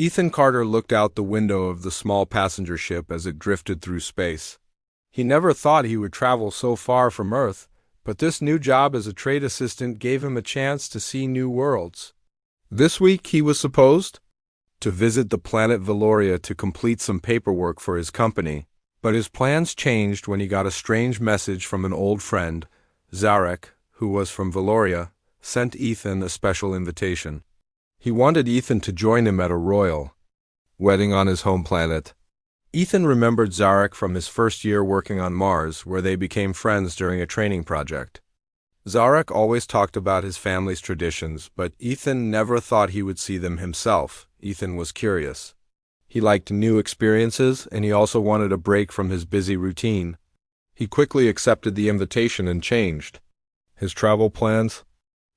Ethan Carter looked out the window of the small passenger ship as it drifted through space. He never thought he would travel so far from Earth, but this new job as a trade assistant gave him a chance to see new worlds. This week he was supposed to visit the planet Valoria to complete some paperwork for his company, but his plans changed when he got a strange message from an old friend. Zarek, who was from Valoria, sent Ethan a special invitation. He wanted Ethan to join him at a royal wedding on his home planet. Ethan remembered Zarek from his first year working on Mars, where they became friends during a training project. Zarek always talked about his family's traditions, but Ethan never thought he would see them himself. Ethan was curious. He liked new experiences, and he also wanted a break from his busy routine. He quickly accepted the invitation and changed his travel plans.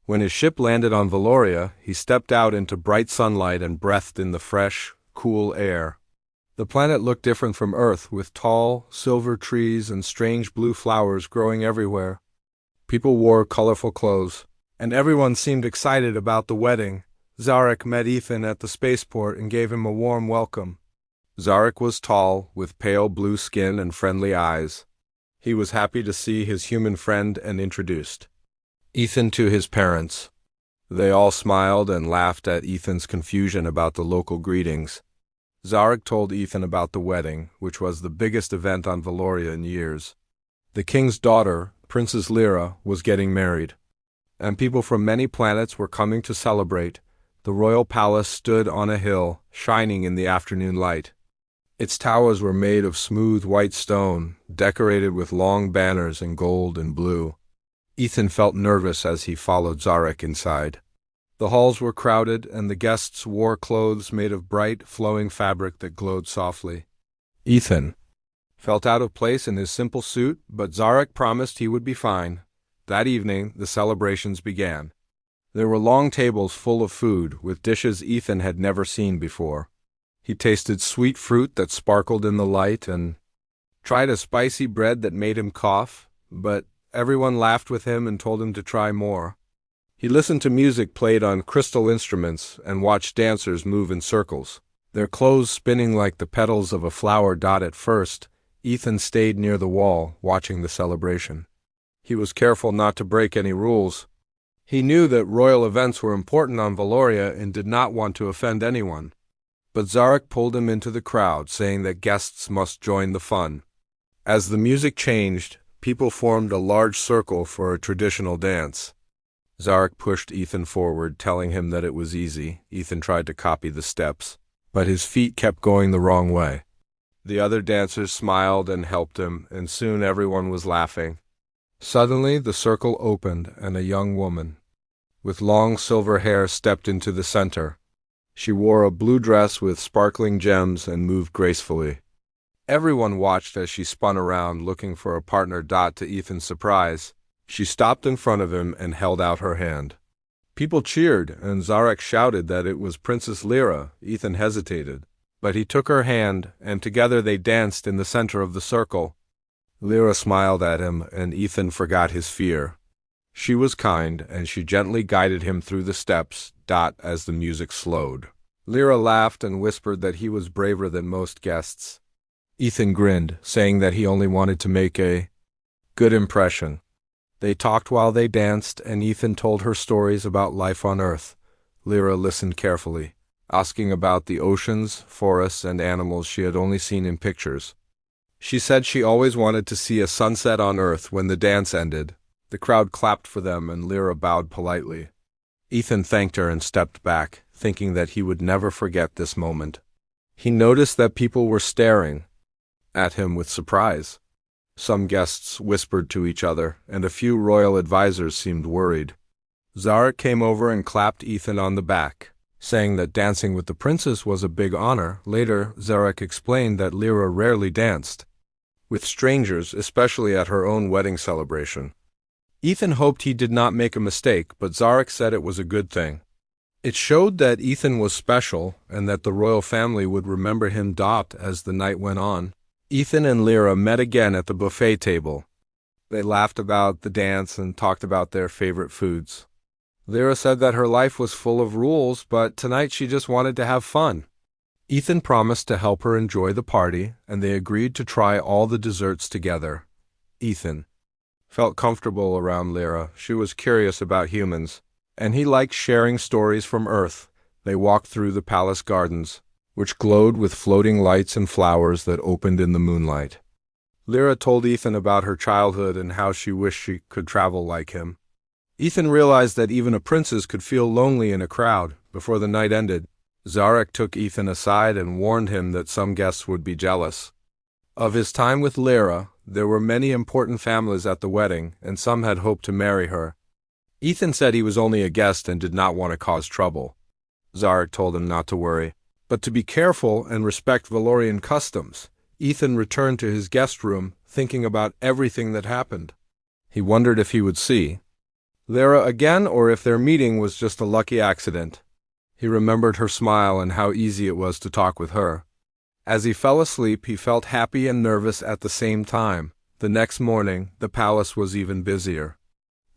When his ship landed on Valoria, he stepped out into bright sunlight and breathed in the fresh, cool air. The planet looked different from Earth, with tall, silver trees and strange blue flowers growing everywhere. People wore colorful clothes, and everyone seemed excited about the wedding. Zarek met Ethan at the spaceport and gave him a warm welcome. Zarek was tall, with pale blue skin and friendly eyes. He was happy to see his human friend and introduced Ethan to his parents. They all smiled and laughed at Ethan's confusion about the local greetings. Zarek told Ethan about the wedding, which was the biggest event on Valoria in years. The king's daughter, Princess Lyra, was getting married, and people from many planets were coming to celebrate. The royal palace stood on a hill, shining in the afternoon light. Its towers were made of smooth white stone, decorated with long banners in gold and blue. Ethan felt nervous as he followed Zarek inside. The halls were crowded, and the guests wore clothes made of bright, flowing fabric that glowed softly. Ethan felt out of place in his simple suit, but Zarek promised he would be fine. That evening, the celebrations began. There were long tables full of food, with dishes Ethan had never seen before. He tasted sweet fruit that sparkled in the light and tried a spicy bread that made him cough, but everyone laughed with him and told him to try more. He listened to music played on crystal instruments and watched dancers move in circles, their clothes spinning like the petals of a flower. At first, Ethan stayed near the wall, watching the celebration. He was careful not to break any rules. He knew that royal events were important on Valoria and did not want to offend anyone. But Zarek pulled him into the crowd, saying that guests must join the fun. As the music changed, people formed a large circle for a traditional dance. Zarek pushed Ethan forward, telling him that it was easy. Ethan tried to copy the steps, but his feet kept going the wrong way. The other dancers smiled and helped him, and soon everyone was laughing. Suddenly, the circle opened, and a young woman with long silver hair stepped into the center. She wore a blue dress with sparkling gems and moved gracefully. Everyone watched as she spun around, looking for a partner. To Ethan's surprise, she stopped in front of him and held out her hand. People cheered, and Zarek shouted that it was Princess Lyra. Ethan hesitated, but he took her hand, and together they danced in the center of the circle. Lyra smiled at him, and Ethan forgot his fear. She was kind, and she gently guided him through the steps. As the music slowed, Lyra laughed and whispered that he was braver than most guests. Ethan grinned, saying that he only wanted to make a good impression. They talked while they danced, and Ethan told her stories about life on Earth. Lyra listened carefully, asking about the oceans, forests, and animals she had only seen in pictures. She said she always wanted to see a sunset on Earth. When the dance ended, the crowd clapped for them, and Lyra bowed politely. Ethan thanked her and stepped back, thinking that he would never forget this moment. He noticed that people were staring at him with surprise. Some guests whispered to each other, and a few royal advisors seemed worried. Zarek came over and clapped Ethan on the back, saying that dancing with the princess was a big honor. Later, Zarek explained that Lyra rarely danced with strangers, especially at her own wedding celebration. Ethan hoped he did not make a mistake, but Zarek said it was a good thing. It showed that Ethan was special and that the royal family would remember him. As the night went on, Ethan and Lyra met again at the buffet table. They laughed about the dance and talked about their favorite foods. Lyra said that her life was full of rules, but tonight she just wanted to have fun. Ethan promised to help her enjoy the party, and they agreed to try all the desserts together. Ethan felt comfortable around Lyra. She was curious about humans, and he liked sharing stories from Earth. They walked through the palace gardens, which glowed with floating lights and flowers that opened in the moonlight. Lyra told Ethan about her childhood and how she wished she could travel like him. Ethan realized that even a princess could feel lonely in a crowd. Before the night ended, Zarek took Ethan aside and warned him that some guests would be jealous of his time with Lyra. There were many important families at the wedding, and some had hoped to marry her. Ethan said he was only a guest and did not want to cause trouble. Zarek told him not to worry, but to be careful and respect Valorian customs. Ethan returned to his guest room, thinking about everything that happened. He wondered if he would see Lyra again or if their meeting was just a lucky accident. He remembered her smile and how easy it was to talk with her. As he fell asleep, he felt happy and nervous at the same time. The next morning, the palace was even busier.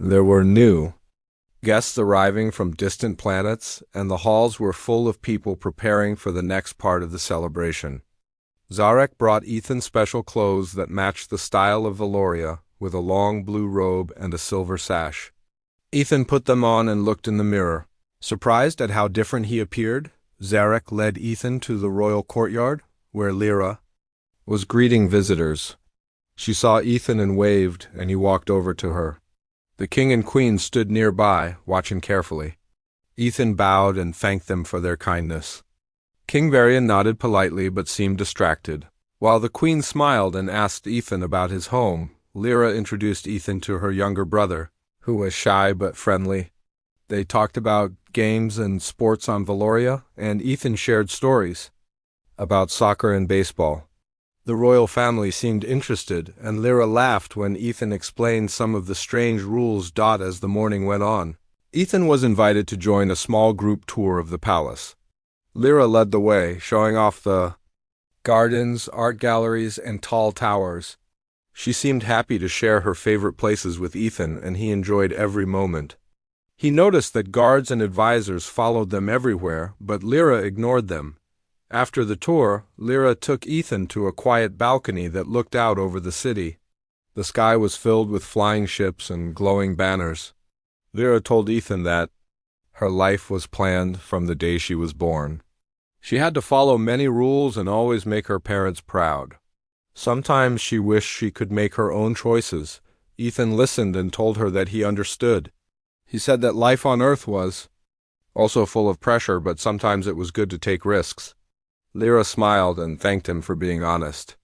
There were new guests arriving from distant planets, and the halls were full of people preparing for the next part of the celebration. Zarek brought Ethan special clothes that matched the style of Valoria, with a long blue robe and a silver sash. Ethan put them on and looked in the mirror. Surprised at how different he appeared, Zarek led Ethan to the royal courtyard, where Lyra was greeting visitors. She saw Ethan and waved, and he walked over to her. The king and queen stood nearby, watching carefully. Ethan bowed and thanked them for their kindness. King Varian nodded politely but seemed distracted. While the queen smiled and asked Ethan about his home, Lyra introduced Ethan to her younger brother, who was shy but friendly. They talked about games and sports on Valoria, and Ethan shared stories about soccer and baseball. The royal family seemed interested, and Lyra laughed when Ethan explained some of the strange rules Daugh as the morning went on. Ethan was invited to join a small group tour of the palace. Lyra led the way, showing off the gardens, art galleries, and tall towers. She seemed happy to share her favorite places with Ethan, and he enjoyed every moment. He noticed that guards and advisors followed them everywhere, but Lyra ignored them. After the tour, Lyra took Ethan to a quiet balcony that looked out over the city. The sky was filled with flying ships and glowing banners. Lyra told Ethan that her life was planned from the day she was born. She had to follow many rules and always make her parents proud. Sometimes she wished she could make her own choices. Ethan listened and told her that he understood. He said that life on Earth was also full of pressure, but sometimes it was good to take risks. Lyra smiled and thanked him for being honest.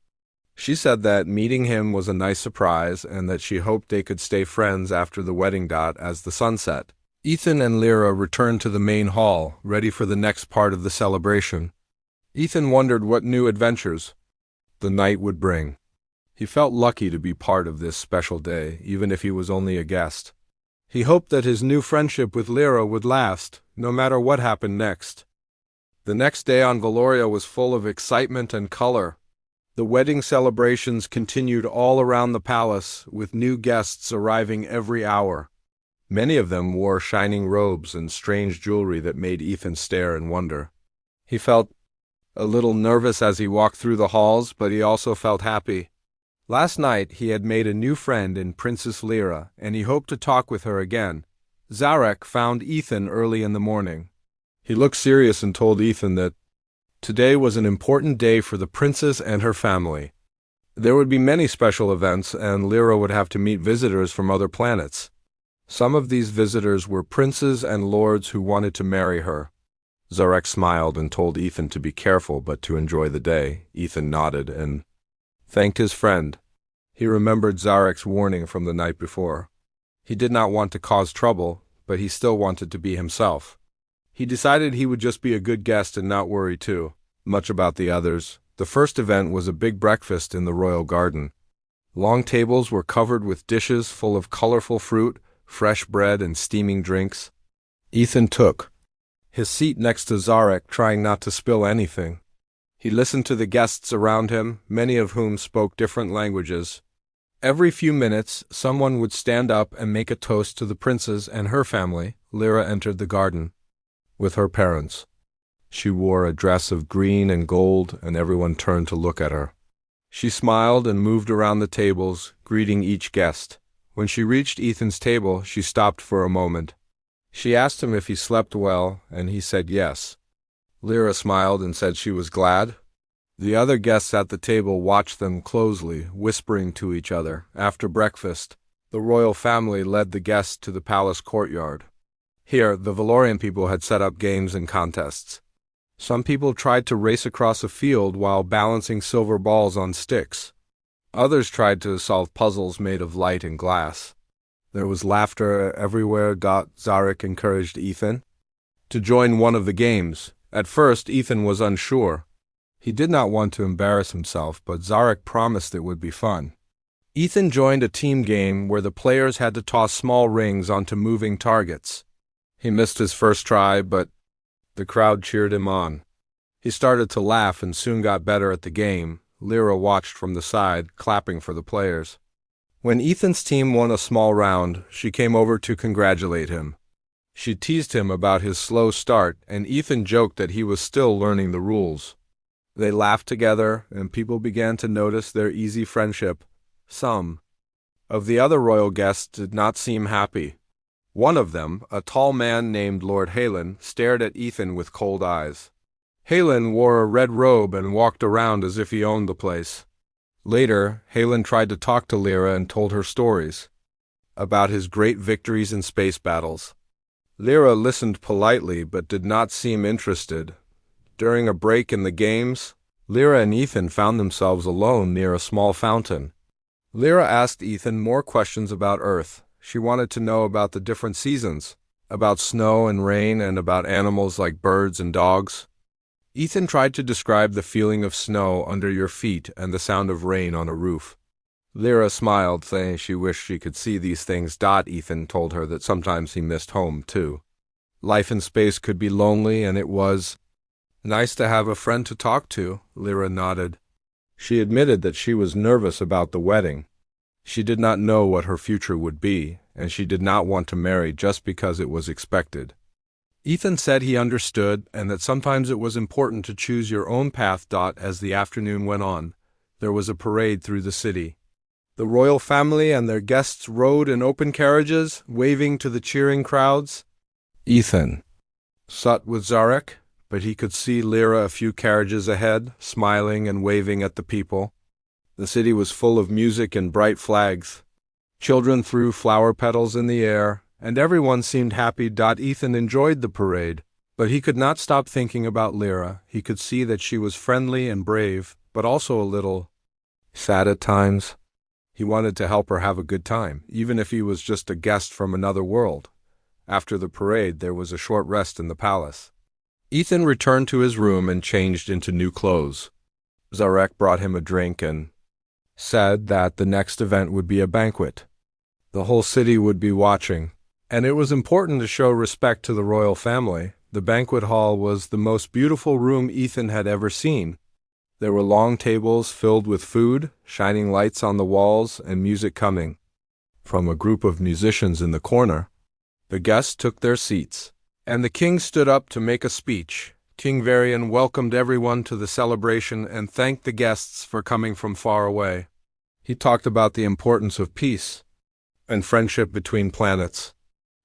She said that meeting him was a nice surprise and that she hoped they could stay friends after the wedding dot as the sun set. Ethan and Lyra returned to the main hall, ready for the next part of the celebration. Ethan wondered what new adventures the night would bring. He felt lucky to be part of this special day, even if he was only a guest. He hoped that his new friendship with Lyra would last, no matter what happened next. The next day on Valoria was full of excitement and color. The wedding celebrations continued all around the palace, with new guests arriving every hour. Many of them wore shining robes and strange jewelry that made Ethan stare and wonder. He felt a little nervous as he walked through the halls, but he also felt happy. Last night he had made a new friend in Princess Lyra, and he hoped to talk with her again. Zarek found Ethan early in the morning. He looked serious and told Ethan that today was an important day for the princess and her family. There would be many special events, and Lyra would have to meet visitors from other planets. Some of these visitors were princes and lords who wanted to marry her. Zarek smiled and told Ethan to be careful but to enjoy the day. Ethan nodded and thanked his friend. He remembered Zarek's warning from the night before. He did not want to cause trouble, but he still wanted to be himself. He decided he would just be a good guest and not worry too much about the others. The first event was a big breakfast in the royal garden. Long tables were covered with dishes full of colorful fruit, fresh bread, and steaming drinks. Ethan took his seat next to Zarek, trying not to spill anything. He listened to the guests around him, many of whom spoke different languages. Every few minutes, someone would stand up and make a toast to the princess and her family. Lyra entered the garden with her parents. She wore a dress of green and gold, and everyone turned to look at her. She smiled and moved around the tables, greeting each guest. When she reached Ethan's table, she stopped for a moment. She asked him if he slept well, and he said yes. Lyra smiled and said she was glad. The other guests at the table watched them closely, whispering to each other. After breakfast, the royal family led the guests to the palace courtyard. Here, the Valorian people had set up games and contests. Some people tried to race across a field while balancing silver balls on sticks. Others tried to solve puzzles made of light and glass. There was laughter everywhere. Zarek encouraged Ethan to join one of the games. At first, Ethan was unsure. He did not want to embarrass himself, but Zarek promised it would be fun. Ethan joined a team game where the players had to toss small rings onto moving targets. He missed his first try, but the crowd cheered him on. He started to laugh and soon got better at the game. Lyra watched from the side, clapping for the players. When Ethan's team won a small round, she came over to congratulate him. She teased him about his slow start, and Ethan joked that he was still learning the rules. They laughed together, and people began to notice their easy friendship. Some of the other royal guests did not seem happy. One of them, a tall man named Lord Halen, stared at Ethan with cold eyes. Halen wore a red robe and walked around as if he owned the place. Later, Halen tried to talk to Lyra and told her stories about his great victories in space battles. Lyra listened politely but did not seem interested. During a break in the games, Lyra and Ethan found themselves alone near a small fountain. Lyra asked Ethan more questions about Earth. She wanted to know about the different seasons, about snow and rain, and about animals like birds and dogs. Ethan tried to describe the feeling of snow under your feet and the sound of rain on a roof. Lyra smiled, saying she wished she could see these things. Ethan told her that sometimes he missed home, too. Life in space could be lonely, and it was nice to have a friend to talk to. Lyra nodded. She admitted that she was nervous about the wedding. She did not know what her future would be, and she did not want to marry just because it was expected. Ethan said he understood, and that sometimes it was important to choose your own path. As the afternoon went on, there was a parade through the city. The royal family and their guests rode in open carriages, waving to the cheering crowds. Ethan sat with Zarek, but he could see Lyra a few carriages ahead, smiling and waving at the people. The city was full of music and bright flags. Children threw flower petals in the air, and everyone seemed happy. Ethan enjoyed the parade, but he could not stop thinking about Lyra. He could see that she was friendly and brave, but also a little sad at times. He wanted to help her have a good time, even if he was just a guest from another world. After the parade, there was a short rest in the palace. Ethan returned to his room and changed into new clothes. Zarek brought him a drink and said that the next event would be a banquet. The whole city would be watching, and it was important to show respect to the royal family. The banquet hall was the most beautiful room Ethan had ever seen. There were long tables filled with food, shining lights on the walls, and music coming from a group of musicians in the corner. The guests took their seats, and the king stood up to make a speech. King Varian welcomed everyone to the celebration and thanked the guests for coming from far away. He talked about the importance of peace and friendship between planets.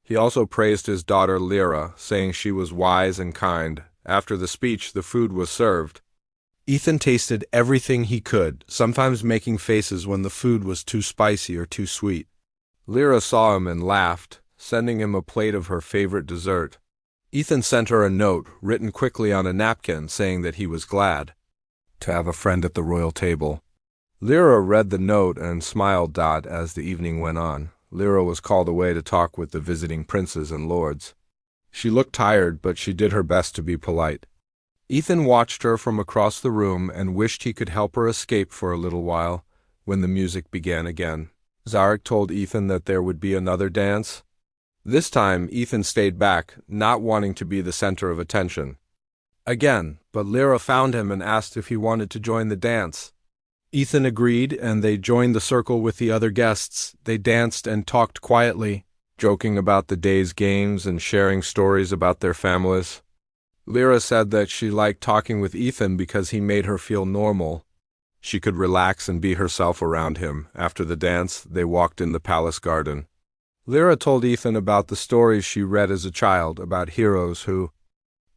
He also praised his daughter Lyra, saying she was wise and kind. After the speech, the food was served. Ethan tasted everything he could, sometimes making faces when the food was too spicy or too sweet. Lyra saw him and laughed, sending him a plate of her favorite dessert. Ethan sent her a note, written quickly on a napkin, saying that he was glad to have a friend at the royal table. Lyra read the note and smiled. As the evening went on, Lyra was called away to talk with the visiting princes and lords. She looked tired, but she did her best to be polite. Ethan watched her from across the room and wished he could help her escape for a little while. When the music began again, Zarek told Ethan that there would be another dance. This time, Ethan stayed back, not wanting to be the center of attention. Again, but Lyra found him and asked if he wanted to join the dance. Ethan agreed, and they joined the circle with the other guests. They danced and talked quietly, joking about the day's games and sharing stories about their families. Lyra said that she liked talking with Ethan because he made her feel normal. She could relax and be herself around him. After the dance, they walked in the palace garden. Lyra told Ethan about the stories she read as a child about heroes who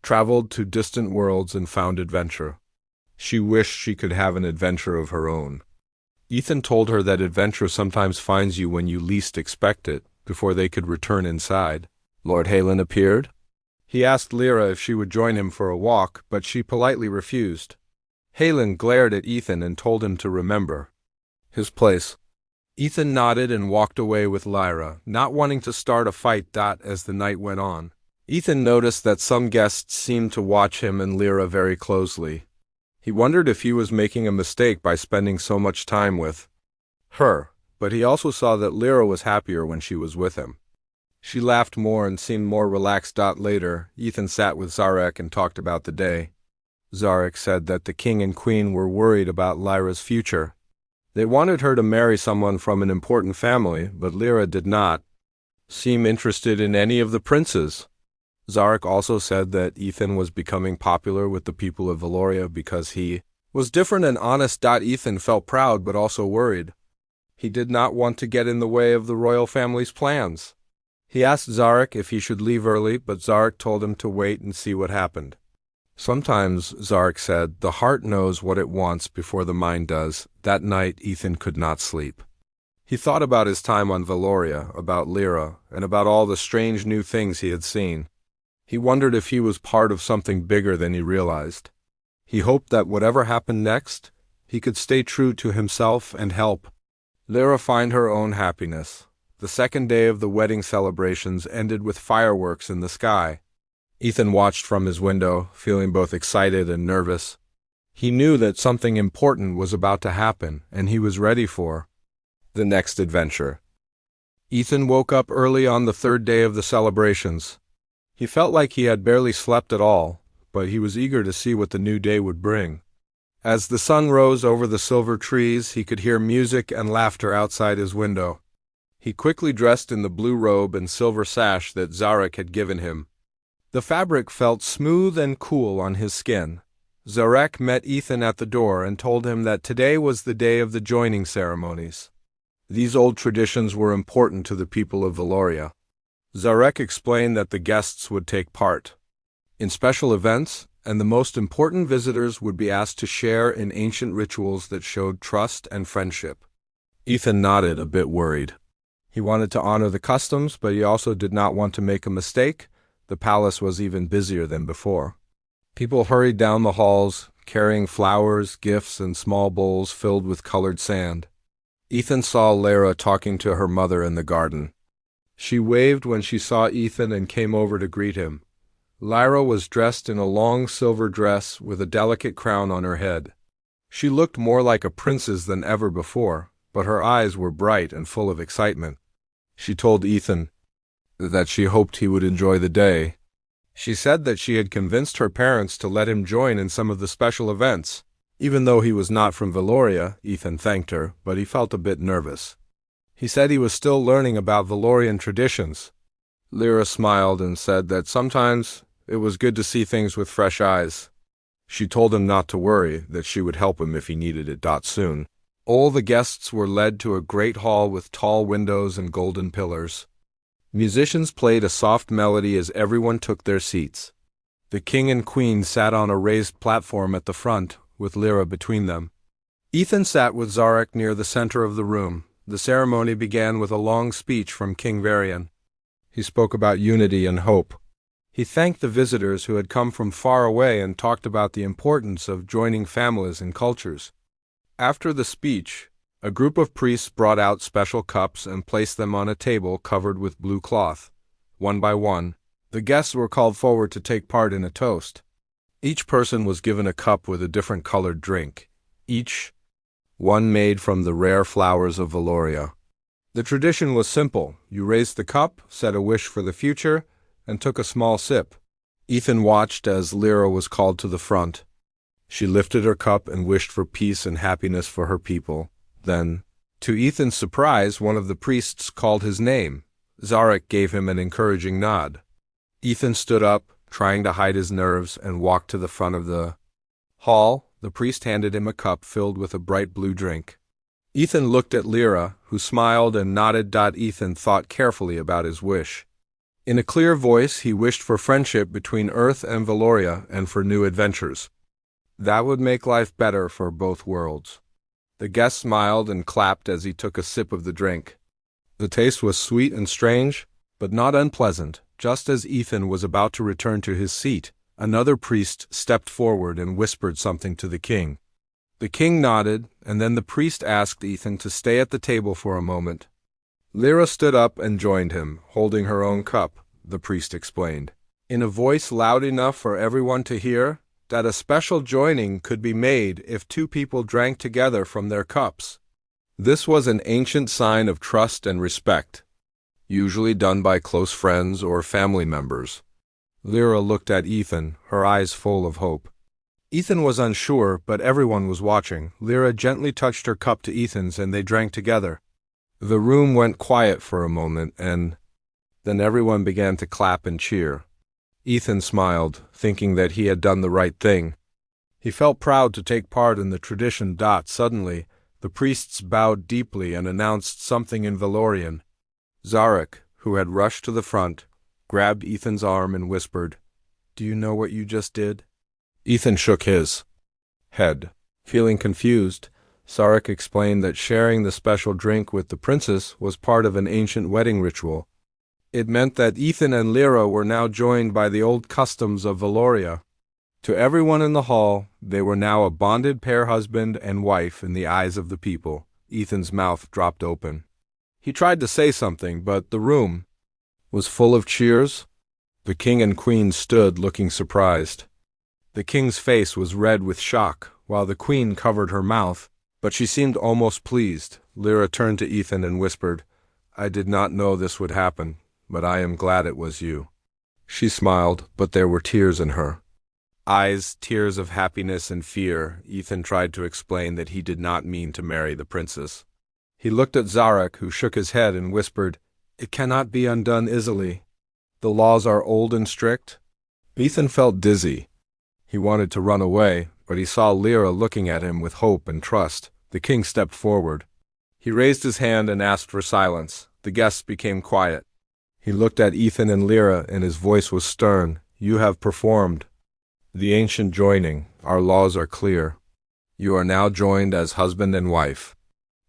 traveled to distant worlds and found adventure. She wished she could have an adventure of her own. Ethan told her that adventure sometimes finds you when you least expect it. Before they could return inside, Lord Halen appeared. He asked Lyra if she would join him for a walk, but she politely refused. Halen glared at Ethan and told him to remember his place. Ethan nodded and walked away with Lyra, not wanting to start a fight. As the night went on, Ethan noticed that some guests seemed to watch him and Lyra very closely. He wondered if he was making a mistake by spending so much time with her, but he also saw that Lyra was happier when she was with him. She laughed more and seemed more relaxed. Later, Ethan sat with Zarek and talked about the day. Zarek said that the king and queen were worried about Lyra's future. They wanted her to marry someone from an important family, but Lyra did not seem interested in any of the princes. Zarek also said that Ethan was becoming popular with the people of Valoria because he was different and honest. Ethan felt proud but also worried. He did not want to get in the way of the royal family's plans. He asked Zarek if he should leave early, but Zarek told him to wait and see what happened. Sometimes, Zarek said, the heart knows what it wants before the mind does. That night, Ethan could not sleep. He thought about his time on Valoria, about Lyra, and about all the strange new things he had seen. He wondered if he was part of something bigger than he realized. He hoped that whatever happened next, he could stay true to himself and help Lyra find her own happiness. The second day of the wedding celebrations ended with fireworks in the sky. Ethan watched from his window, feeling both excited and nervous. He knew that something important was about to happen, and he was ready for the next adventure. Ethan woke up early on the third day of the celebrations. He felt like he had barely slept at all, but he was eager to see what the new day would bring. As the sun rose over the silver trees, he could hear music and laughter outside his window. He quickly dressed in the blue robe and silver sash that Zarek had given him. The fabric felt smooth and cool on his skin. Zarek met Ethan at the door and told him that today was the day of the joining ceremonies. These old traditions were important to the people of Valoria. Zarek explained that the guests would take part in special events, and the most important visitors would be asked to share in ancient rituals that showed trust and friendship. Ethan nodded, a bit worried. He wanted to honor the customs, but he also did not want to make a mistake. The palace was even busier than before. People hurried down the halls, carrying flowers, gifts, and small bowls filled with colored sand. Ethan saw Lyra talking to her mother in the garden. She waved when she saw Ethan and came over to greet him. Lyra was dressed in a long silver dress with a delicate crown on her head. She looked more like a princess than ever before, but her eyes were bright and full of excitement. She told Ethan that she hoped he would enjoy the day. She said that she had convinced her parents to let him join in some of the special events. Even though he was not from Valoria, Ethan thanked her, but he felt a bit nervous. He said he was still learning about Valorian traditions. Lyra smiled and said that sometimes it was good to see things with fresh eyes. She told him not to worry, that she would help him if he needed it. Soon. All the guests were led to a great hall with tall windows and golden pillars. Musicians played a soft melody as everyone took their seats. The king and queen sat on a raised platform at the front, with Lyra between them. Ethan sat with Zarek near the center of the room. The ceremony began with a long speech from King Varian. He spoke about unity and hope. He thanked the visitors who had come from far away and talked about the importance of joining families and cultures. After the speech, a group of priests brought out special cups and placed them on a table covered with blue cloth. One by one, the guests were called forward to take part in a toast. Each person was given a cup with a different colored drink, each one made from the rare flowers of Valoria. The tradition was simple. You raised the cup, said a wish for the future, and took a small sip. Ethan watched as Lyra was called to the front. She lifted her cup and wished for peace and happiness for her people. Then, to Ethan's surprise, one of the priests called his name. Zarek gave him an encouraging nod. Ethan stood up, trying to hide his nerves, and walked to the front of the hall. The priest handed him a cup filled with a bright blue drink. Ethan looked at Lyra, who smiled and nodded. Ethan thought carefully about his wish. In a clear voice, he wished for friendship between Earth and Valoria and for new adventures. That would make life better for both worlds. The guest smiled and clapped as he took a sip of the drink. The taste was sweet and strange, but not unpleasant. Just as Ethan was about to return to his seat, another priest stepped forward and whispered something to the king. The king nodded, and then the priest asked Ethan to stay at the table for a moment. Lyra stood up and joined him, holding her own cup, the priest explained, in a voice loud enough for everyone to hear, that a special joining could be made if two people drank together from their cups. This was an ancient sign of trust and respect, usually done by close friends or family members. Lyra looked at Ethan, her eyes full of hope. Ethan was unsure, but everyone was watching. Lyra gently touched her cup to Ethan's and they drank together. The room went quiet for a moment, and then everyone began to clap and cheer. Ethan smiled, thinking that he had done the right thing. He felt proud to take part in the tradition. Suddenly, the priests bowed deeply and announced something in Valorian. Zarek, who had rushed to the front, grabbed Ethan's arm and whispered, "Do you know what you just did?" Ethan shook his head. Feeling confused, Zarek explained that sharing the special drink with the princess was part of an ancient wedding ritual. It meant that Ethan and Lyra were now joined by the old customs of Valoria. To everyone in the hall, they were now a bonded pair, husband and wife, in the eyes of the people. Ethan's mouth dropped open. He tried to say something, but the room was full of cheers. The king and queen stood looking surprised. The king's face was red with shock, while the queen covered her mouth, but she seemed almost pleased. Lyra turned to Ethan and whispered, "I did not know this would happen, but I am glad it was you." She smiled, but there were tears in her eyes, tears of happiness and fear. Ethan tried to explain that he did not mean to marry the princess. He looked at Zarek, who shook his head and whispered, "It cannot be undone easily. The laws are old and strict." Ethan felt dizzy. He wanted to run away, but he saw Lyra looking at him with hope and trust. The king stepped forward. He raised his hand and asked for silence. The guests became quiet. He looked at Ethan and Lyra, and his voice was stern. "You have performed the ancient joining. Our laws are clear. You are now joined as husband and wife.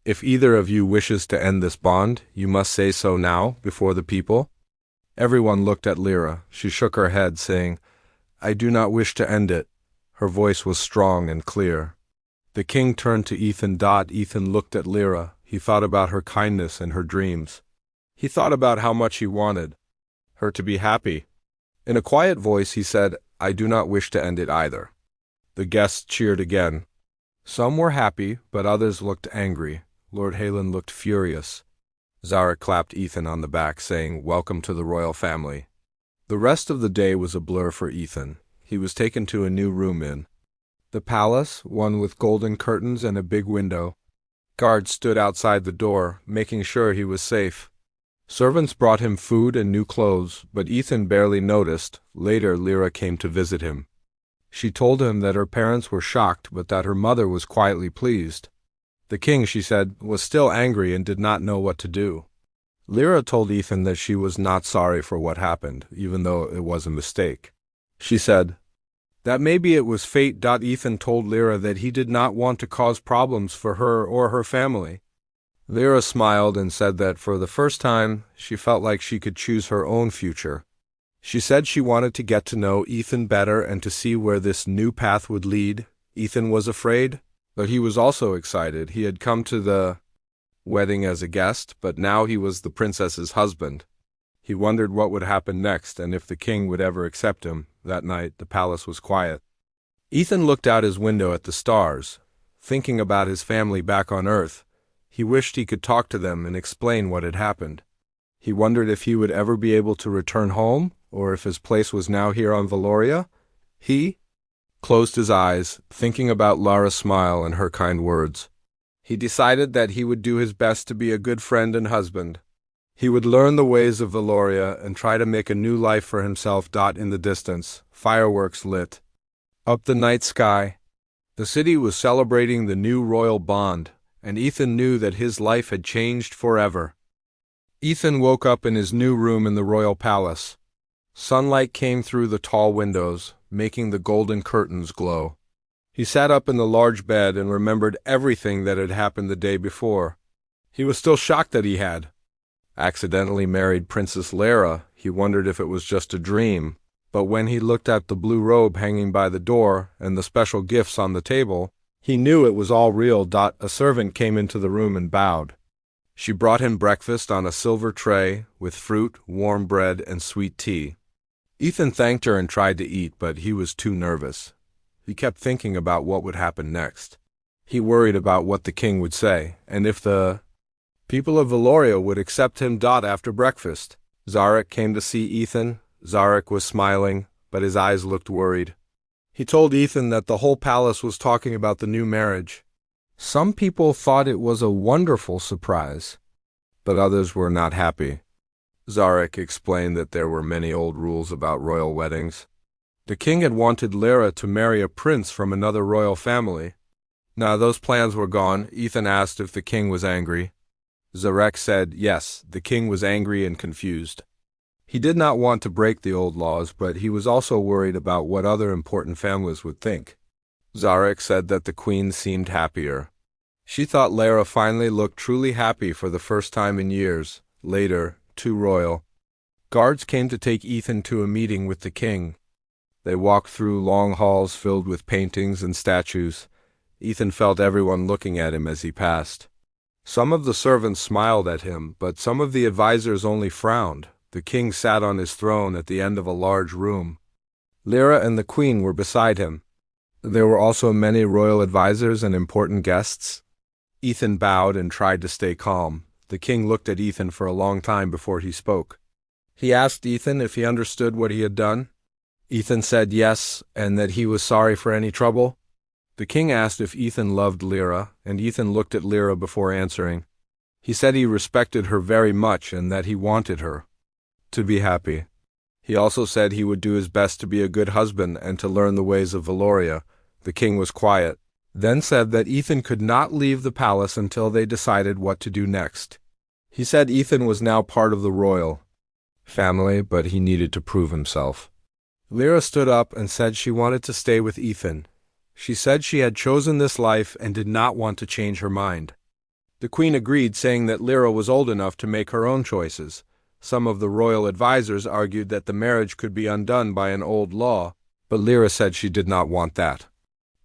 If either of you wishes to end this bond, you must say so now, before the people." Everyone looked at Lyra. She shook her head, saying, "I do not wish to end it." Her voice was strong and clear. The king turned to Ethan. Ethan looked at Lyra. He thought about her kindness and her dreams. He thought about how much he wanted her to be happy. In a quiet voice he said, "I do not wish to end it either." The guests cheered again. Some were happy, but others looked angry. Lord Halen looked furious. Zarek clapped Ethan on the back, saying, "Welcome to the royal family." The rest of the day was a blur for Ethan. He was taken to a new room in the palace, one with golden curtains and a big window. Guards stood outside the door, making sure he was safe. Servants brought him food and new clothes, but Ethan barely noticed. Later, Lyra came to visit him. She told him that her parents were shocked, but that her mother was quietly pleased. The king, she said, was still angry and did not know what to do. Lyra told Ethan that she was not sorry for what happened, even though it was a mistake. She said that maybe it was fate. Ethan told Lyra that he did not want to cause problems for her or her family. Lyra smiled and said that for the first time, she felt like she could choose her own future. She said she wanted to get to know Ethan better and to see where this new path would lead. Ethan was afraid, but he was also excited. He had come to the wedding as a guest, but now he was the princess's husband. He wondered what would happen next and if the king would ever accept him. That night, the palace was quiet. Ethan looked out his window at the stars, thinking about his family back on Earth. He wished he could talk to them and explain what had happened. He wondered if he would ever be able to return home, or if his place was now here on Valoria. He closed his eyes, thinking about Lara's smile and her kind words. He decided that he would do his best to be a good friend and husband. He would learn the ways of Valoria and try to make a new life for himself. In the distance, fireworks lit up the night sky. The city was celebrating the new royal bond, and Ethan knew that his life had changed forever. Ethan woke up in his new room in the royal palace. Sunlight came through the tall windows, making the golden curtains glow. He sat up in the large bed and remembered everything that had happened the day before. He was still shocked that he had accidentally married Princess Lara. He wondered if it was just a dream, but when he looked at the blue robe hanging by the door and the special gifts on the table, he knew it was all real. A servant came into the room and bowed. She brought him breakfast on a silver tray with fruit, warm bread, and sweet tea. Ethan thanked her and tried to eat, but he was too nervous. He kept thinking about what would happen next. He worried about what the king would say, and if the people of Valoria would accept him. After breakfast, Zarek came to see Ethan. Zarek was smiling, but his eyes looked worried. He told Ethan that the whole palace was talking about the new marriage. Some people thought it was a wonderful surprise, but others were not happy. Zarek explained that there were many old rules about royal weddings. The king had wanted Lara to marry a prince from another royal family. Now those plans were gone. Ethan asked if the king was angry. Zarek said yes, the king was angry and confused. He did not want to break the old laws, but he was also worried about what other important families would think. Zarek said that the queen seemed happier. She thought Lara finally looked truly happy for the first time in years. Later, too royal. Guards came to take Ethan to a meeting with the king. They walked through long halls filled with paintings and statues. Ethan felt everyone looking at him as he passed. Some of the servants smiled at him, but some of the advisors only frowned. The king sat on his throne at the end of a large room. Lyra and the queen were beside him. There were also many royal advisors and important guests. Ethan bowed and tried to stay calm. The king looked at Ethan for a long time before he spoke. He asked Ethan if he understood what he had done. Ethan said yes, and that he was sorry for any trouble. The king asked if Ethan loved Lyra, and Ethan looked at Lyra before answering. He said he respected her very much and that he wanted her to be happy. He also said he would do his best to be a good husband and to learn the ways of Valoria. The king was quiet, then said that Ethan could not leave the palace until they decided what to do next. He said Ethan was now part of the royal family, but he needed to prove himself. Lyra stood up and said she wanted to stay with Ethan. She said she had chosen this life and did not want to change her mind. The queen agreed, saying that Lyra was old enough to make her own choices. Some of the royal advisors argued that the marriage could be undone by an old law, but Lyra said she did not want that.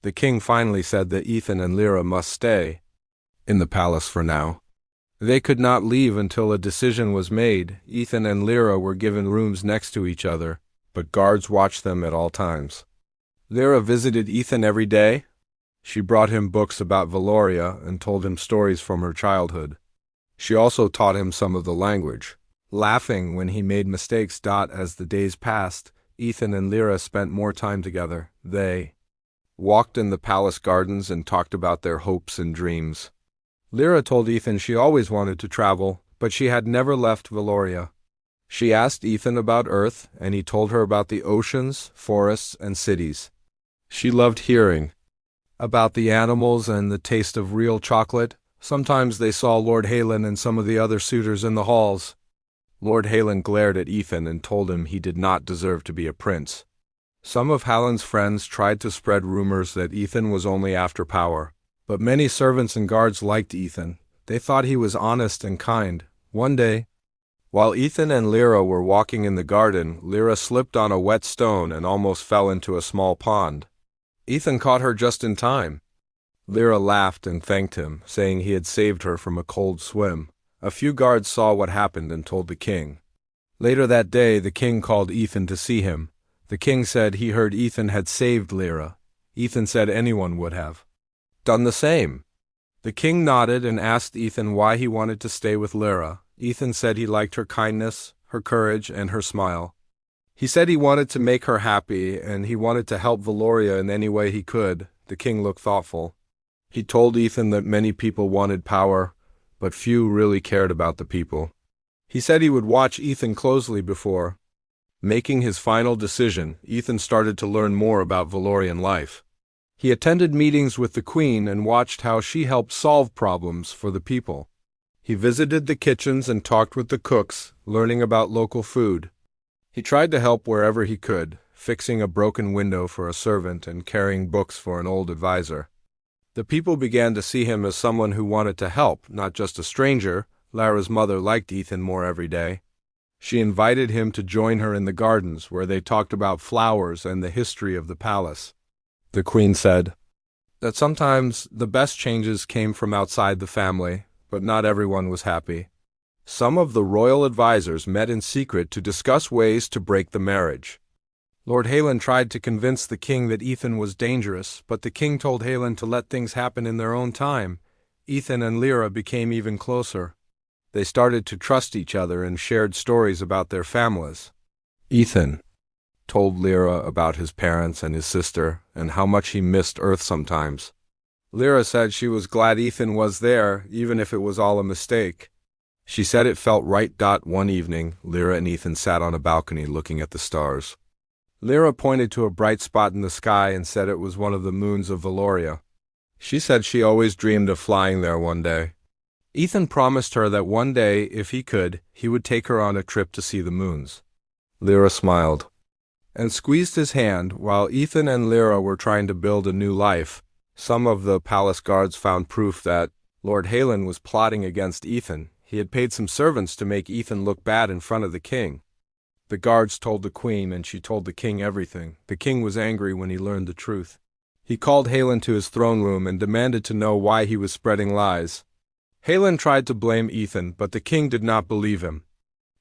The king finally said that Ethan and Lyra must stay in the palace for now. They could not leave until a decision was made. Ethan and Lyra were given rooms next to each other, but guards watched them at all times. Lyra visited Ethan every day. She brought him books about Valoria and told him stories from her childhood. She also taught him some of the language, laughing when he made mistakes. As the days passed, Ethan and Lyra spent more time together. They walked in the palace gardens and talked about their hopes and dreams. Lyra told Ethan she always wanted to travel, but she had never left Valoria. She asked Ethan about Earth, and he told her about the oceans, forests, and cities. She loved hearing about the animals and the taste of real chocolate. Sometimes they saw Lord Halen and some of the other suitors in the halls. Lord Halen glared at Ethan and told him he did not deserve to be a prince. Some of Halen's friends tried to spread rumors that Ethan was only after power, but many servants and guards liked Ethan. They thought he was honest and kind. One day, while Ethan and Lyra were walking in the garden, Lyra slipped on a wet stone and almost fell into a small pond. Ethan caught her just in time. Lyra laughed and thanked him, saying he had saved her from a cold swim. A few guards saw what happened and told the king. Later that day, the king called Ethan to see him. The king said he heard Ethan had saved Lyra. Ethan said anyone would have done the same. The king nodded and asked Ethan why he wanted to stay with Lyra. Ethan said he liked her kindness, her courage, and her smile. He said he wanted to make her happy, and he wanted to help Valoria in any way he could. The king looked thoughtful. He told Ethan that many people wanted power, but few really cared about the people. He said he would watch Ethan closely before making his final decision. Ethan started to learn more about Valorian life. He attended meetings with the Queen and watched how she helped solve problems for the people. He visited the kitchens and talked with the cooks, learning about local food. He tried to help wherever he could, fixing a broken window for a servant and carrying books for an old advisor. The people began to see him as someone who wanted to help, not just a stranger. Lara's mother liked Ethan more every day. She invited him to join her in the gardens, where they talked about flowers and the history of the palace. The Queen said that sometimes the best changes came from outside the family, but not everyone was happy. Some of the royal advisors met in secret to discuss ways to break the marriage. Lord Halen tried to convince the king that Ethan was dangerous, but the king told Halen to let things happen in their own time. Ethan and Lyra became even closer. They started to trust each other and shared stories about their families. Ethan told Lyra about his parents and his sister and how much he missed Earth sometimes. Lyra said she was glad Ethan was there, even if it was all a mistake. She said it felt right. One evening, Lyra and Ethan sat on a balcony looking at the stars. Lyra pointed to a bright spot in the sky and said it was one of the moons of Valoria. She said she always dreamed of flying there one day. Ethan promised her that one day, if he could, he would take her on a trip to see the moons. Lyra smiled and squeezed his hand. While Ethan and Lyra were trying to build a new life, some of the palace guards found proof that Lord Halen was plotting against Ethan. He had paid some servants to make Ethan look bad in front of the king. The guards told the Queen, and she told the king everything. The king was angry when he learned the truth. He called Halen to his throne room and demanded to know why he was spreading lies. Halen tried to blame Ethan, but the king did not believe him.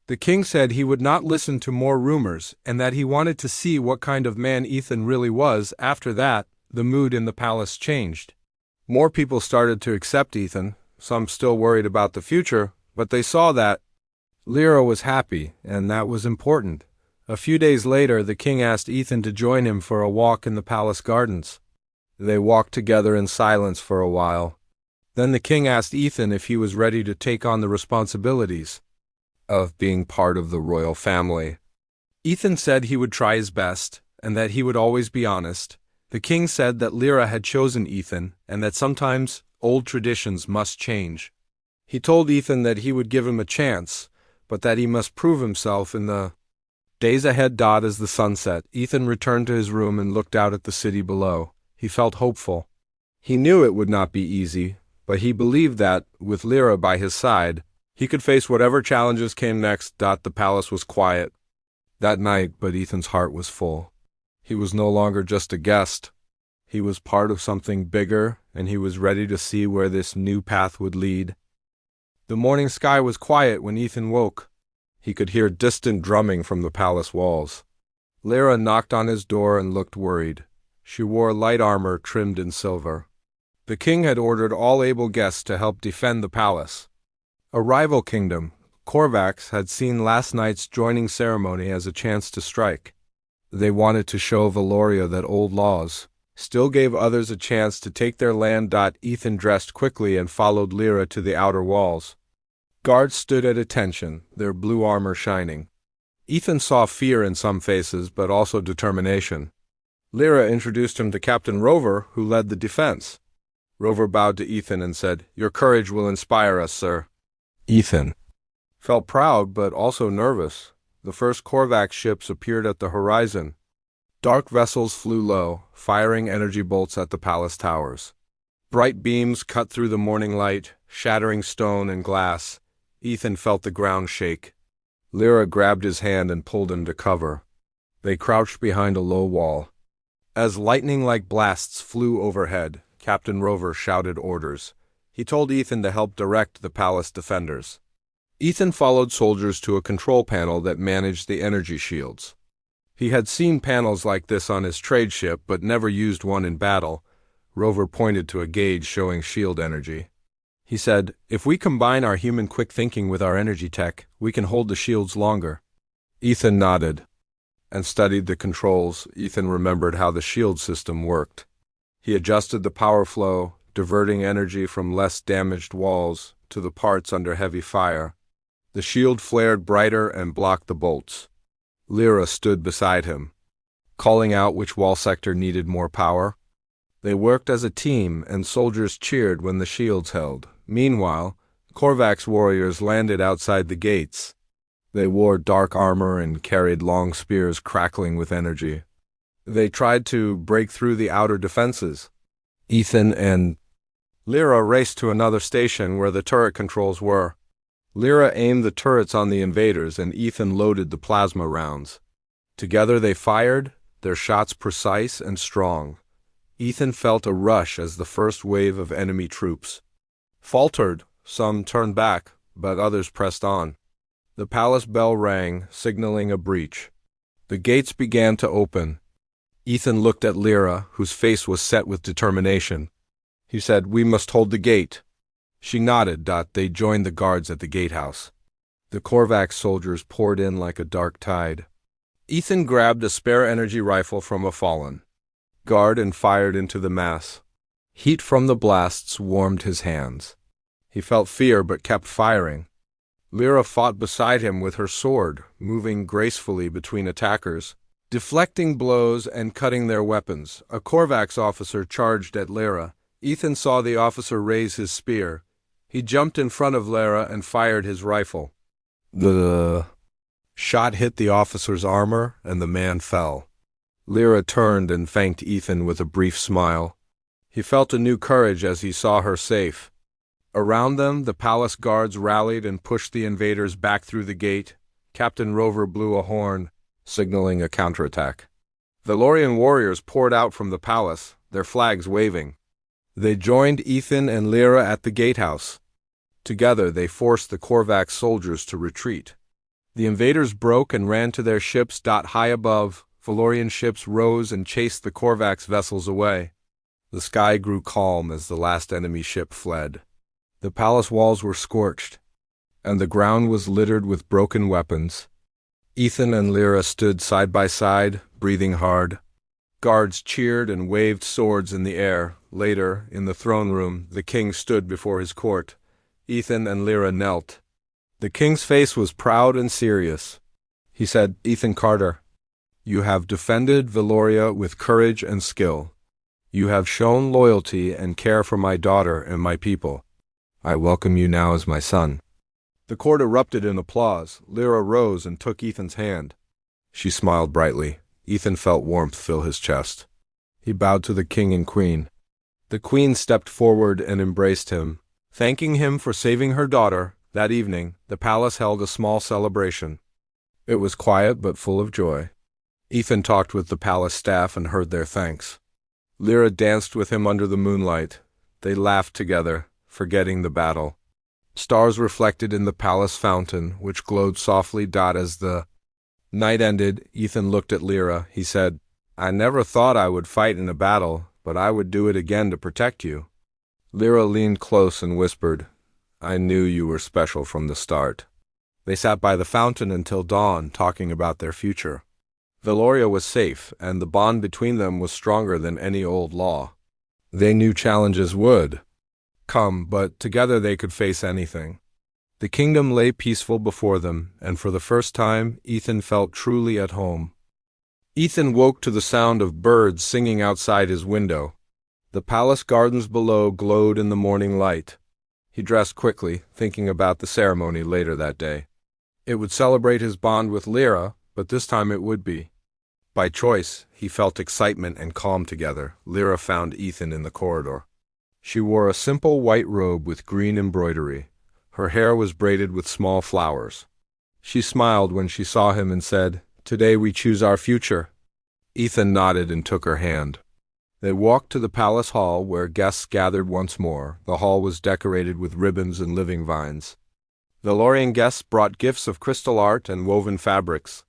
The king said he would not listen to more rumors and that he wanted to see what kind of man Ethan really was. After that, the mood in the palace changed. More people started to accept Ethan, some still worried about the future, but they saw that Lyra was happy, and that was important. A few days later, the king asked Ethan to join him for a walk in the palace gardens. They walked together in silence for a while. Then the king asked Ethan if he was ready to take on the responsibilities of being part of the royal family. Ethan said he would try his best, and that he would always be honest. The king said that Lyra had chosen Ethan, and that sometimes old traditions must change. He told Ethan that he would give him a chance, but that he must prove himself in the days ahead. As the sun set, Ethan returned to his room and looked out at the city below. He felt hopeful. He knew it would not be easy, but he believed that, with Lyra by his side, he could face whatever challenges came next. The palace was quiet that night, but Ethan's heart was full. He was no longer just a guest. He was part of something bigger, and he was ready to see where this new path would lead. The morning sky was quiet when Ethan woke. He could hear distant drumming from the palace walls. Lyra knocked on his door and looked worried. She wore light armor trimmed in silver. The king had ordered all able guests to help defend the palace. A rival kingdom, Korvax, had seen last night's joining ceremony as a chance to strike. They wanted to show Valoria that old laws still gave others a chance to take their land. Ethan dressed quickly and followed Lyra to the outer walls. Guards stood at attention, their blue armor shining. Ethan saw fear in some faces, but also determination. Lyra introduced him to Captain Rover, who led the defense. Rover bowed to Ethan and said, "Your courage will inspire us, sir." Ethan felt proud but also nervous. The first Korvax ships appeared at the horizon. Dark vessels flew low, firing energy bolts at the palace towers. Bright beams cut through the morning light, shattering stone and glass. Ethan felt the ground shake. Lyra grabbed his hand and pulled him to cover. They crouched behind a low wall. As lightning-like blasts flew overhead, Captain Rover shouted orders. He told Ethan to help direct the palace defenders. Ethan followed soldiers to a control panel that managed the energy shields. He had seen panels like this on his trade ship, but never used one in battle. Rover pointed to a gauge showing shield energy. He said, "If we combine our human quick thinking with our energy tech, we can hold the shields longer." Ethan nodded and studied the controls. Ethan remembered how the shield system worked. He adjusted the power flow, diverting energy from less damaged walls to the parts under heavy fire. The shield flared brighter and blocked the bolts. Lyra stood beside him, calling out which wall sector needed more power. They worked as a team, and soldiers cheered when the shields held. Meanwhile, Korvax warriors landed outside the gates. They wore dark armor and carried long spears crackling with energy. They tried to break through the outer defenses. Ethan and Lyra raced to another station where the turret controls were. Lyra aimed the turrets on the invaders, and Ethan loaded the plasma rounds. Together they fired, their shots precise and strong. Ethan felt a rush as the first wave of enemy troops faltered. Some turned back, but others pressed on. The palace bell rang, signaling a breach. The gates began to open. Ethan looked at Lyra, whose face was set with determination. He said, "We must hold the gate." She nodded. They joined the guards at the gatehouse. The Korvax soldiers poured in like a dark tide. Ethan grabbed a spare energy rifle from a fallen guard and fired into the mass. Heat from the blasts warmed his hands. He felt fear but kept firing. Lyra fought beside him with her sword, moving gracefully between attackers, deflecting blows and cutting their weapons. A Korvax officer charged at Lyra. Ethan saw the officer raise his spear. He jumped in front of Lyra and fired his rifle. The shot hit the officer's armor, and the man fell. Lyra turned and thanked Ethan with a brief smile. He felt a new courage as he saw her safe. Around them, the palace guards rallied and pushed the invaders back through the gate. Captain Rover blew a horn, signaling a counterattack. Valorian warriors poured out from the palace, their flags waving. They joined Ethan and Lyra at the gatehouse. Together, they forced the Korvax soldiers to retreat. The invaders broke and ran to their ships. High above, Valorian ships rose and chased the Korvax vessels away. The sky grew calm as the last enemy ship fled. The palace walls were scorched, and the ground was littered with broken weapons. Ethan and Lyra stood side by side, breathing hard. Guards cheered and waved swords in the air. Later, in the throne room, the king stood before his court. Ethan and Lyra knelt. The king's face was proud and serious. He said, "Ethan Carter, you have defended Valoria with courage and skill. You have shown loyalty and care for my daughter and my people. I welcome you now as my son." The court erupted in applause. Lyra rose and took Ethan's hand. She smiled brightly. Ethan felt warmth fill his chest. He bowed to the king and queen. The queen stepped forward and embraced him, thanking him for saving her daughter. That evening, the palace held a small celebration. It was quiet but full of joy. Ethan talked with the palace staff and heard their thanks. Lyra danced with him under the moonlight. They laughed together, forgetting the battle. Stars reflected in the palace fountain, which glowed softly. As the night ended, Ethan looked at Lyra. He said, "I never thought I would fight in a battle, but I would do it again to protect you." Lyra leaned close and whispered, "I knew you were special from the start." They sat by the fountain until dawn, talking about their future. Valoria was safe, and the bond between them was stronger than any old law. They knew challenges would come, but together they could face anything. The kingdom lay peaceful before them, and for the first time, Ethan felt truly at home. Ethan woke to the sound of birds singing outside his window. The palace gardens below glowed in the morning light. He dressed quickly, thinking about the ceremony later that day. It would celebrate his bond with Lyra, but this time it would be. By choice, he felt excitement and calm together. Lyra found Ethan in the corridor. She wore a simple white robe with green embroidery. Her hair was braided with small flowers. She smiled when she saw him and said, "Today we choose our future." Ethan nodded and took her hand. They walked to the palace hall where guests gathered once more. The hall was decorated with ribbons and living vines. Valorian guests brought gifts of crystal art and woven fabrics.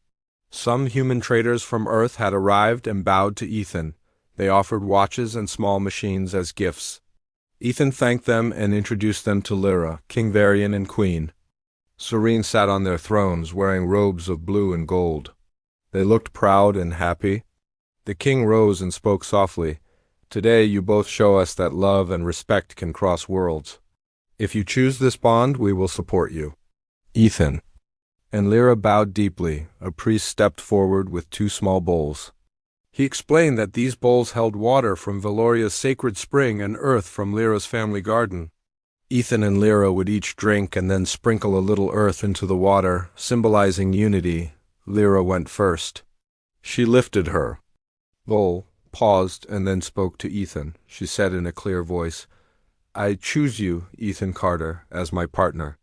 Some human traders from Earth had arrived and bowed to Ethan. They offered watches and small machines as gifts. Ethan thanked them and introduced them to Lyra, King Varian and Queen. Serene sat on their thrones, wearing robes of blue and gold. They looked proud and happy. The king rose and spoke softly. "Today you both show us that love and respect can cross worlds. If you choose this bond, we will support you." Ethan and Lyra bowed deeply. A priest stepped forward with two small bowls. He explained that these bowls held water from Valoria's sacred spring and earth from Lyra's family garden. Ethan and Lyra would each drink and then sprinkle a little earth into the water, symbolizing unity. Lyra went first. She lifted her bowl, paused, and then spoke to Ethan. She said in a clear voice, "I choose you, Ethan Carter, as my partner.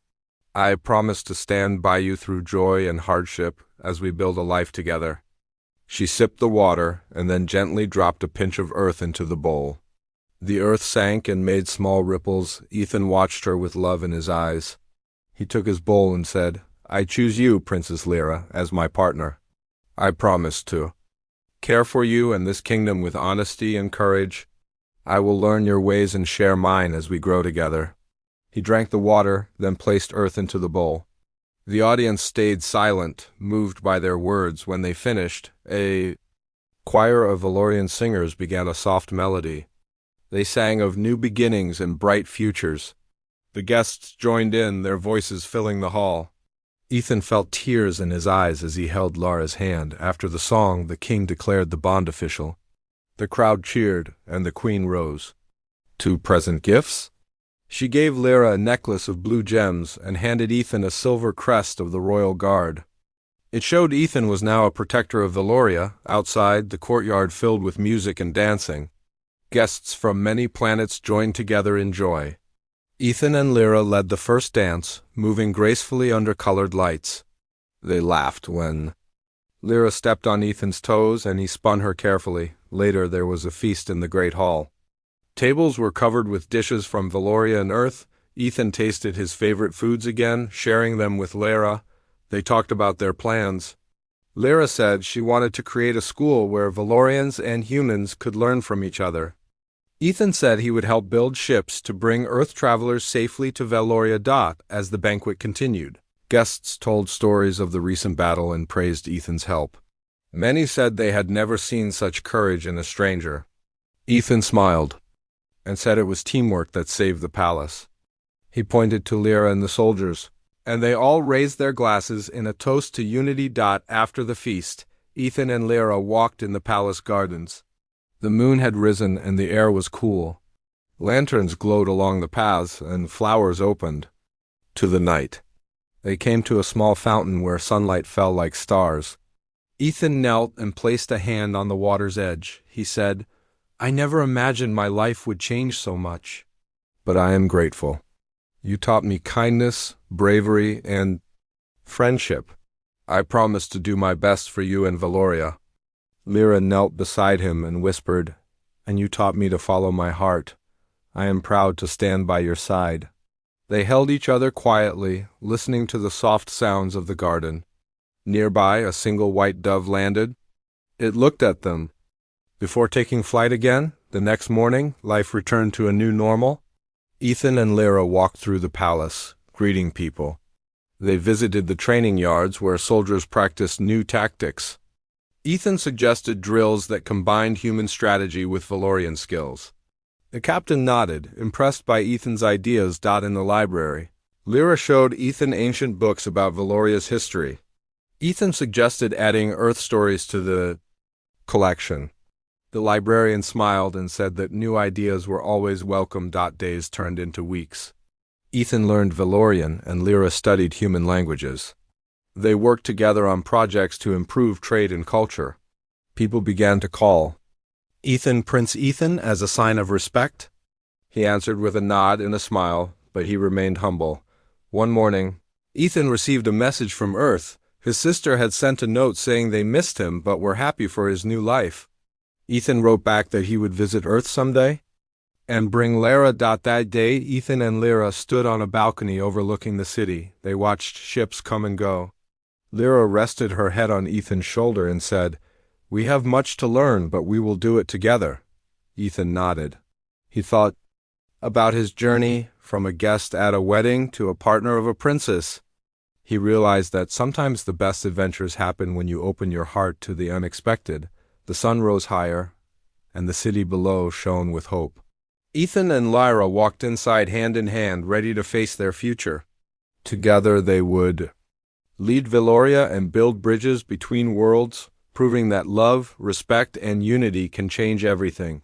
I promise to stand by you through joy and hardship as we build a life together." She sipped the water and then gently dropped a pinch of earth into the bowl. The earth sank and made small ripples. Ethan watched her with love in his eyes. He took his bowl and said, "I choose you, Princess Lyra, as my partner. I promise to care for you and this kingdom with honesty and courage. I will learn your ways and share mine as we grow together." He drank the water, then placed earth into the bowl. The audience stayed silent, moved by their words. When they finished, a choir of Valorian singers began a soft melody. They sang of new beginnings and bright futures. The guests joined in, their voices filling the hall. Ethan felt tears in his eyes as he held Lyra's hand. After the song, the king declared the bond official. The crowd cheered, and the queen rose. "Two present gifts?" She gave Lyra a necklace of blue gems and handed Ethan a silver crest of the royal guard. It showed Ethan was now a protector of Valoria. Outside, the courtyard filled with music and dancing. Guests from many planets joined together in joy. Ethan and Lyra led the first dance, moving gracefully under colored lights. They laughed when Lyra stepped on Ethan's toes and he spun her carefully. Later there was a feast in the great hall. Tables were covered with dishes from Valoria and Earth. Ethan tasted his favorite foods again, sharing them with Lyra. They talked about their plans. Lyra said she wanted to create a school where Valorians and humans could learn from each other. Ethan said he would help build ships to bring Earth travelers safely to Valoria. As the banquet continued, guests told stories of the recent battle and praised Ethan's help. Many said they had never seen such courage in a stranger. Ethan smiled and said it was teamwork that saved the palace. He pointed to Lyra and the soldiers, and they all raised their glasses in a toast to unity. After the feast, Ethan and Lyra walked in the palace gardens. The moon had risen and the air was cool. Lanterns glowed along the paths and flowers opened to the night. They came to a small fountain where sunlight fell like stars. Ethan knelt and placed a hand on the water's edge. He said, "I never imagined my life would change so much. But I am grateful. You taught me kindness, bravery, and friendship. I promise to do my best for you and Valoria." Lyra knelt beside him and whispered, "And you taught me to follow my heart. I am proud to stand by your side." They held each other quietly, listening to the soft sounds of the garden. Nearby, a single white dove landed. It looked at them. Before taking flight again, the next morning, life returned to a new normal. Ethan and Lyra walked through the palace, greeting people. They visited the training yards where soldiers practiced new tactics. Ethan suggested drills that combined human strategy with Valorian skills. The captain nodded, impressed by Ethan's ideas. In the library, Lyra showed Ethan ancient books about Valoria's history. Ethan suggested adding Earth stories to the collection. The librarian smiled and said that new ideas were always welcome. Days turned into weeks. Ethan learned Valorian and Lyra studied human languages. They worked together on projects to improve trade and culture. People began to call Ethan Prince Ethan as a sign of respect. He answered with a nod and a smile, but he remained humble. One morning, Ethan received a message from Earth. His sister had sent a note saying they missed him but were happy for his new life. Ethan wrote back that he would visit Earth someday and bring Lyra. That day, Ethan and Lyra stood on a balcony overlooking the city. They watched ships come and go. Lyra rested her head on Ethan's shoulder and said, "We have much to learn, but we will do it together." Ethan nodded. He thought about his journey from a guest at a wedding to a partner of a princess. He realized that sometimes the best adventures happen when you open your heart to the unexpected. The sun rose higher, and the city below shone with hope. Ethan and Lyra walked inside hand in hand, ready to face their future. Together they would lead Valoria and build bridges between worlds, proving that love, respect, and unity can change everything.